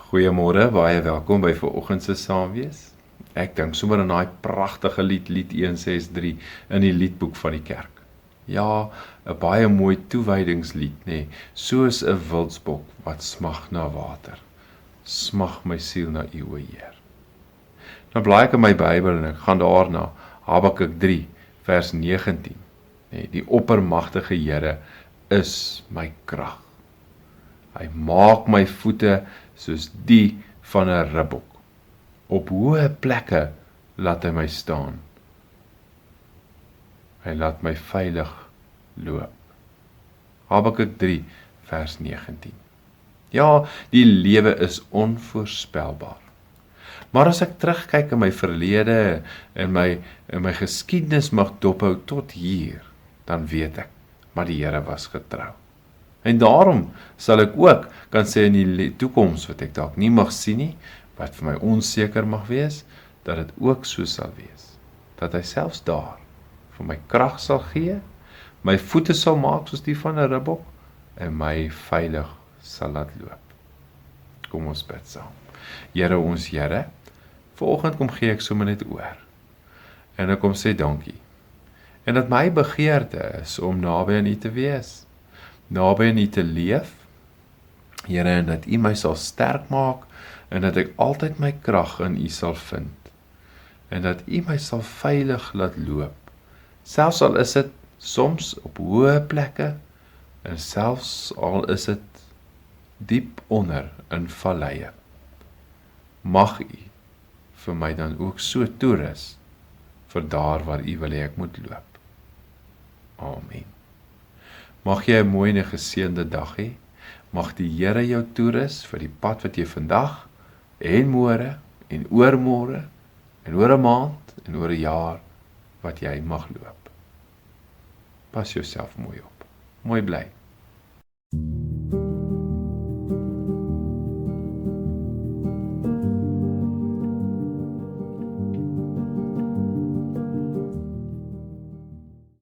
Goeiemôre, baie welkom by vanoggend se Saamwees. Ek dink sommer aan daai pragtige lied 163 in die liedboek van die kerk. Ja, 'n baie mooi toewydingslied, nê, soos 'n wildsbok wat smag na water. Smag my siel na U, o Heer. Dan blaai ek in my Bybel en ek gaan daarna Habakuk 3 vers 19. Nee, die oppermagtige Here is my krag. Hy maak my voete soos die van 'n ribbok. Op hoë plekke laat hy my staan. Hy laat my veilig loop. Habakuk 3 vers 19. Ja, die lewe is onvoorspelbaar. Maar as ek terugkyk in my verlede en my geskiedenis mag dophou tot hier, dan weet ek, maar die Here was getrou. En daarom sal ek ook kan sê in die toekoms wat ek dalk nie mag sien nie, wat vir my onseker mag wees, dat dit ook so sal wees. Dat hy selfs daar vir my krag sal gee, my voete sal maak soos die van 'n ribbok en my veilig sal laat loop. Kom ons bid saam. Here ons Here, vanoggend kom gee ek sommer net oor. En ek kom sê dankie. En dat my begeerte is om naby aan U te wees. Naby aan U te leef, Here, en dat U my sal sterk maak, en dat ek altyd my krag in U sal vind, en dat U my sal veilig laat loop, selfs al is dit soms op hoë plekke, en selfs al is dit diep onder in valleie. Mag U vir my dan ook so toerus, vir daar waar U wil hê ek moet loop. Amen. Mag jy 'n mooi en 'n geseënde dag hê. Mag die Here jou toerus vir die pad wat jy vandag en môre en oormôre en oor 'n maand en oor 'n jaar wat jy mag loop. Pas jouself mooi op. Mooi bly.